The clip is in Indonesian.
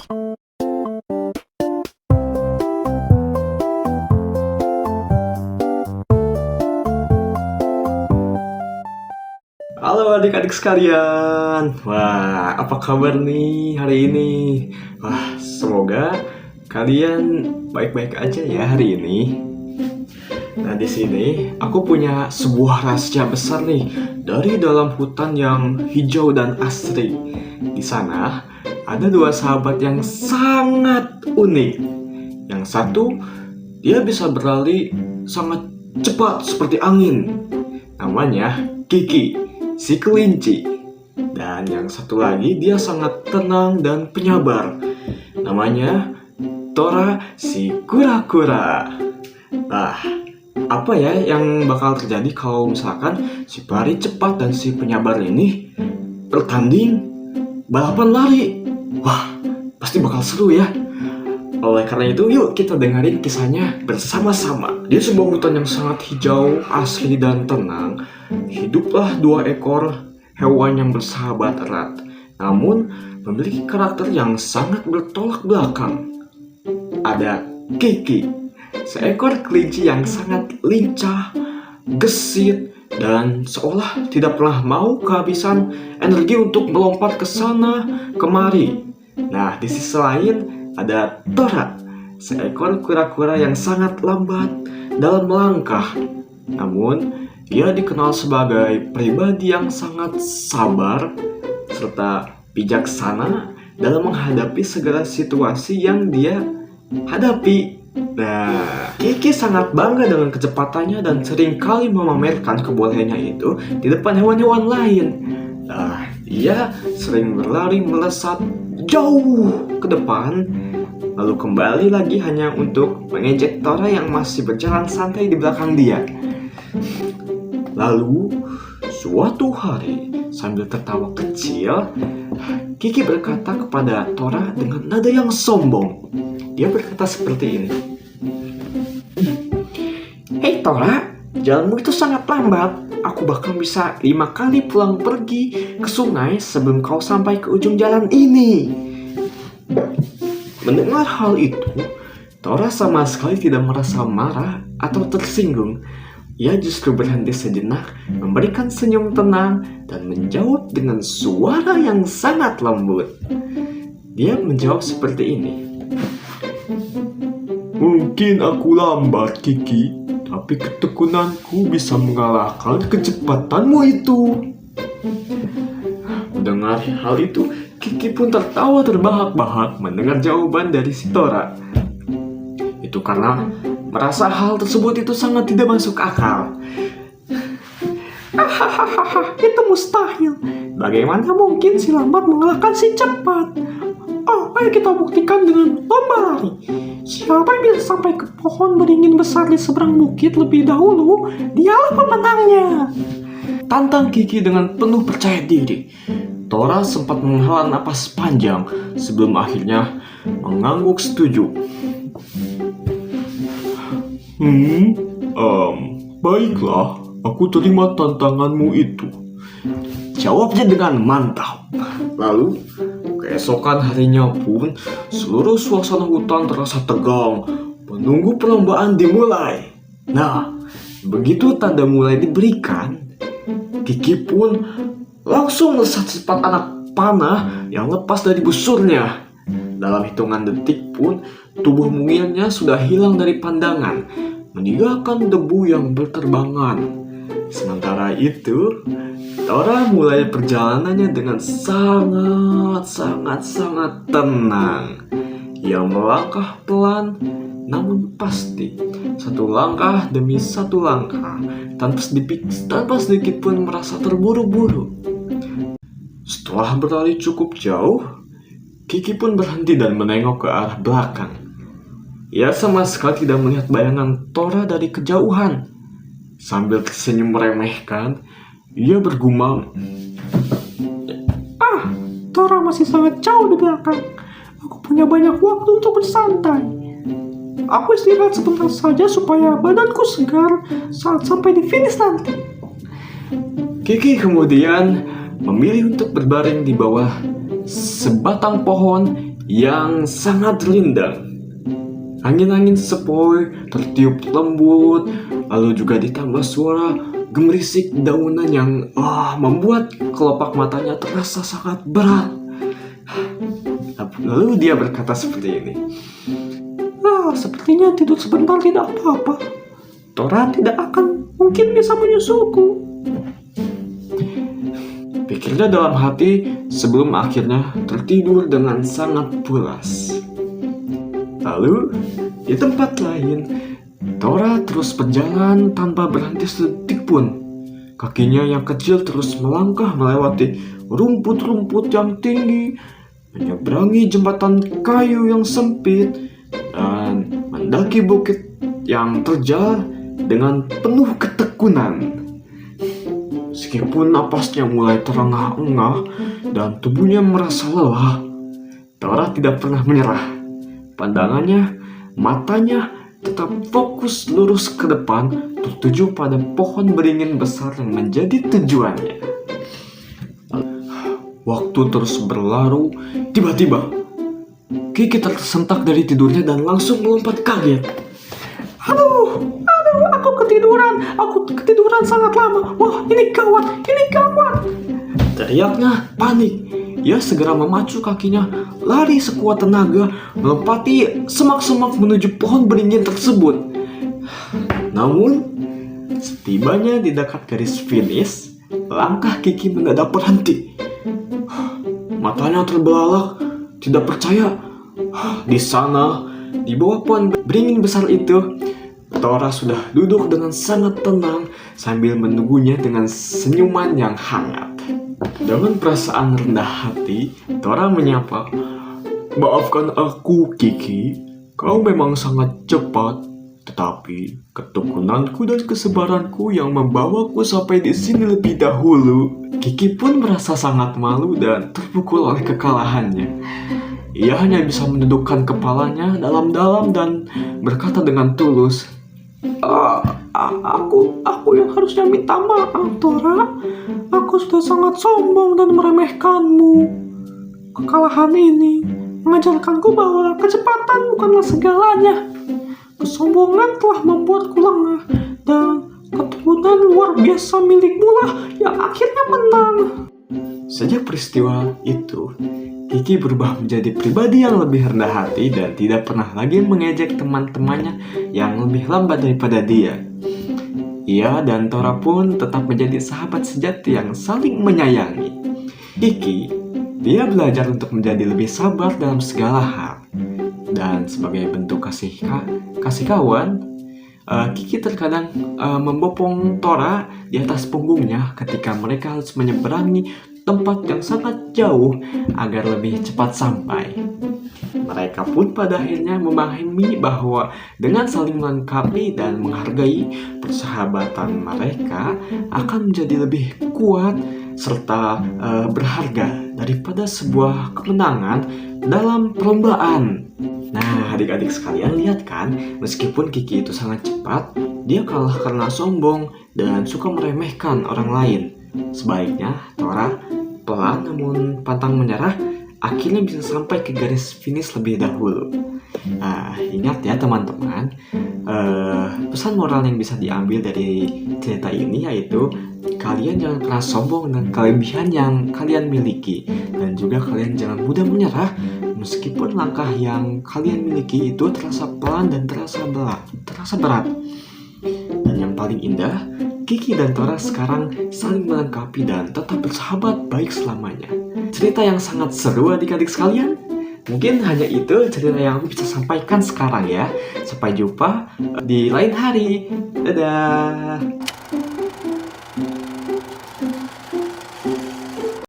Halo adik-adik sekalian. Wah, apa kabar nih hari ini? Wah, semoga kalian baik-baik aja ya hari ini. Nah, di sini aku punya sebuah rahasia besar nih dari dalam hutan yang hijau dan asri. Di sana ada dua sahabat yang sangat unik. Yang satu, dia bisa berlari sangat cepat seperti angin. Namanya Kiki, si kelinci. Dan yang satu lagi, dia sangat tenang dan penyabar. Namanya Tora, si kura-kura. Nah, apa ya yang bakal terjadi kalau misalkan si pelari cepat dan si penyabar ini bertanding balapan lari? Wah, pasti bakal seru ya. Oleh karena itu, yuk kita dengerin kisahnya bersama-sama. Di sebuah hutan yang sangat hijau, asri dan tenang, hiduplah dua ekor hewan yang bersahabat erat, namun memiliki karakter yang sangat bertolak belakang. Ada Kiki, seekor kelinci yang sangat lincah, gesit, dan seolah tidak pernah mau kehabisan energi untuk melompat ke sana kemari. Nah, di sisi lain ada Tora, seekor kura-kura yang sangat lambat dalam melangkah. Namun, dia dikenal sebagai pribadi yang sangat sabar serta bijaksana dalam menghadapi segala situasi yang dia hadapi. Nah, Kiki sangat bangga dengan kecepatannya dan seringkali memamerkan kebolehannya itu di depan hewan-hewan lain. Nah, dia sering berlari melesat jauh ke depan, lalu kembali lagi hanya untuk mengejek Tora yang masih berjalan santai di belakang dia. Lalu, suatu hari, sambil tertawa kecil, Kiki berkata kepada Tora dengan nada yang sombong. Dia berkata seperti ini. "Hei Tora, jalanmu itu sangat lambat. Aku bahkan bisa 5 kali pulang pergi ke sungai sebelum kau sampai ke ujung jalan ini." Mendengar hal itu, Tora sama sekali tidak merasa marah atau tersinggung. Ia justru berhenti sejenak, memberikan senyum tenang, dan menjawab dengan suara yang sangat lembut. Dia menjawab seperti ini. "Mungkin aku lambat, Kiki, tapi ketekunanku bisa mengalahkan kecepatanmu itu." Mendengar hal itu, Kiki pun tertawa terbahak-bahak mendengar jawaban dari si Tora. Itu karena merasa hal tersebut itu sangat tidak masuk akal. "Hahaha, itu mustahil. Bagaimana mungkin si lambat mengalahkan si cepat? Oh, ayo kita buktikan dengan lomba lari. Siapa yang bisa sampai ke pohon beringin besar di seberang bukit lebih dahulu, dialah pemenangnya." Tantang Kiki dengan penuh percaya diri. Tora sempat menghela napas panjang sebelum akhirnya mengangguk setuju. Baiklah, aku terima tantanganmu itu," jawabnya dengan mantap. Lalu, keesokan harinya pun, seluruh suasana hutan terasa tegang, menunggu perlombaan dimulai. Nah, begitu tanda mulai diberikan, Kiki pun langsung melesat secepat anak panah yang lepas dari busurnya. Dalam hitungan detik pun, tubuh mungilnya sudah hilang dari pandangan, meninggalkan debu yang berterbangan. Sementara itu, Tora mulai perjalanannya dengan sangat tenang. Ia melangkah pelan namun pasti, satu langkah demi satu langkah, tanpa sedikit pun merasa terburu-buru. Setelah berlari cukup jauh, Kiki pun berhenti dan menengok ke arah belakang. Ia sama sekali tidak melihat bayangan Tora dari kejauhan. Sambil tersenyum meremehkan, ia bergumam, Tora masih sangat jauh di belakang. Aku punya banyak waktu untuk bersantai. Aku istirahat sebentar saja supaya badanku segar saat sampai di finish nanti." Kiki kemudian memilih untuk berbaring di bawah sebatang pohon yang sangat rindang. Angin-angin sepoi tertiup lembut, lalu juga ditambah suara gemerisik daunan yang membuat kelopak matanya terasa sangat berat. Lalu dia berkata seperti ini. Sepertinya tidur sebentar tidak apa-apa. Tora tidak akan mungkin bisa menyusulku, pikirnya dalam hati sebelum akhirnya tertidur dengan sangat pulas. Lalu di tempat lain, Tora terus berjalan tanpa berhenti sedetik pun. Kakinya yang kecil terus melangkah melewati rumput-rumput yang tinggi, menyeberangi jembatan kayu yang sempit, dan mendaki bukit yang terjal dengan penuh ketekunan. Meskipun napasnya mulai terengah-engah dan tubuhnya merasa lelah, Tora tidak pernah menyerah. Pandangannya, matanya tetap fokus lurus ke depan, tertuju pada pohon beringin besar yang menjadi tujuannya. Waktu terus berlalu, tiba-tiba Kiki tersentak dari tidurnya dan langsung melompat kaget. Aduh, aku ketiduran sangat lama. Wah, ini gawat. Teriaknya panik. Ia segera memacu kakinya, lari sekuat tenaga, melompati semak-semak menuju pohon beringin tersebut. Namun, setibanya di dekat garis finish, langkah Kiki mendadak berhenti. Matanya terbelalak, tidak percaya. Di sana, di bawah pohon beringin besar itu, Tora sudah duduk dengan sangat tenang sambil menunggunya dengan senyuman yang hangat. Dengan perasaan rendah hati, Tora menyapa, "Maafkan aku, Kiki. Kau memang sangat cepat, tetapi ketekunanku dan kesabaranku yang membawaku sampai di sini lebih dahulu." Kiki pun merasa sangat malu dan terpukul oleh kekalahannya. Ia hanya bisa menundukkan kepalanya dalam-dalam dan berkata dengan tulus, Aku yang harusnya minta maaf, Tora. Aku sudah sangat sombong dan meremehkanmu. Kekalahan ini mengajarkanku bahwa kecepatan bukanlah segalanya. Kesombongan telah membuatku lengah, dan keturunan luar biasa milikmu lah yang akhirnya menang. Sejak peristiwa itu, Kiki berubah menjadi pribadi yang lebih rendah hati dan tidak pernah lagi mengejek teman-temannya yang lebih lambat daripada dia. Ia dan Tora pun tetap menjadi sahabat sejati yang saling menyayangi. Kiki, dia belajar untuk menjadi lebih sabar dalam segala hal. Dan sebagai bentuk kasih kawan, Kiki terkadang membopong Tora di atas punggungnya ketika mereka harus menyeberangi tempat yang sangat jauh agar lebih cepat sampai. Mereka pun pada akhirnya memahami bahwa dengan saling melengkapi dan menghargai, persahabatan mereka akan menjadi lebih kuat serta berharga daripada sebuah kemenangan dalam perlombaan. Nah, adik-adik sekalian, lihat kan, meskipun Kiki itu sangat cepat, dia kalah karena sombong dan suka meremehkan orang lain. Sebaiknya Tora pelan namun pantang menyerah akhirnya bisa sampai ke garis finish lebih dahulu. Ingat ya teman-teman, pesan moral yang bisa diambil dari cerita ini yaitu kalian jangan pernah sombong dengan kelebihan yang kalian miliki, dan juga kalian jangan mudah menyerah meskipun langkah yang kalian miliki itu terasa pelan dan terasa berat. Dan yang paling indah, Kiki dan Tora sekarang saling melengkapi dan tetap bersahabat baik selamanya. Cerita yang sangat seru adik-adik sekalian. Mungkin hanya itu cerita yang aku bisa sampaikan sekarang ya. Sampai jumpa di lain hari. Dadah.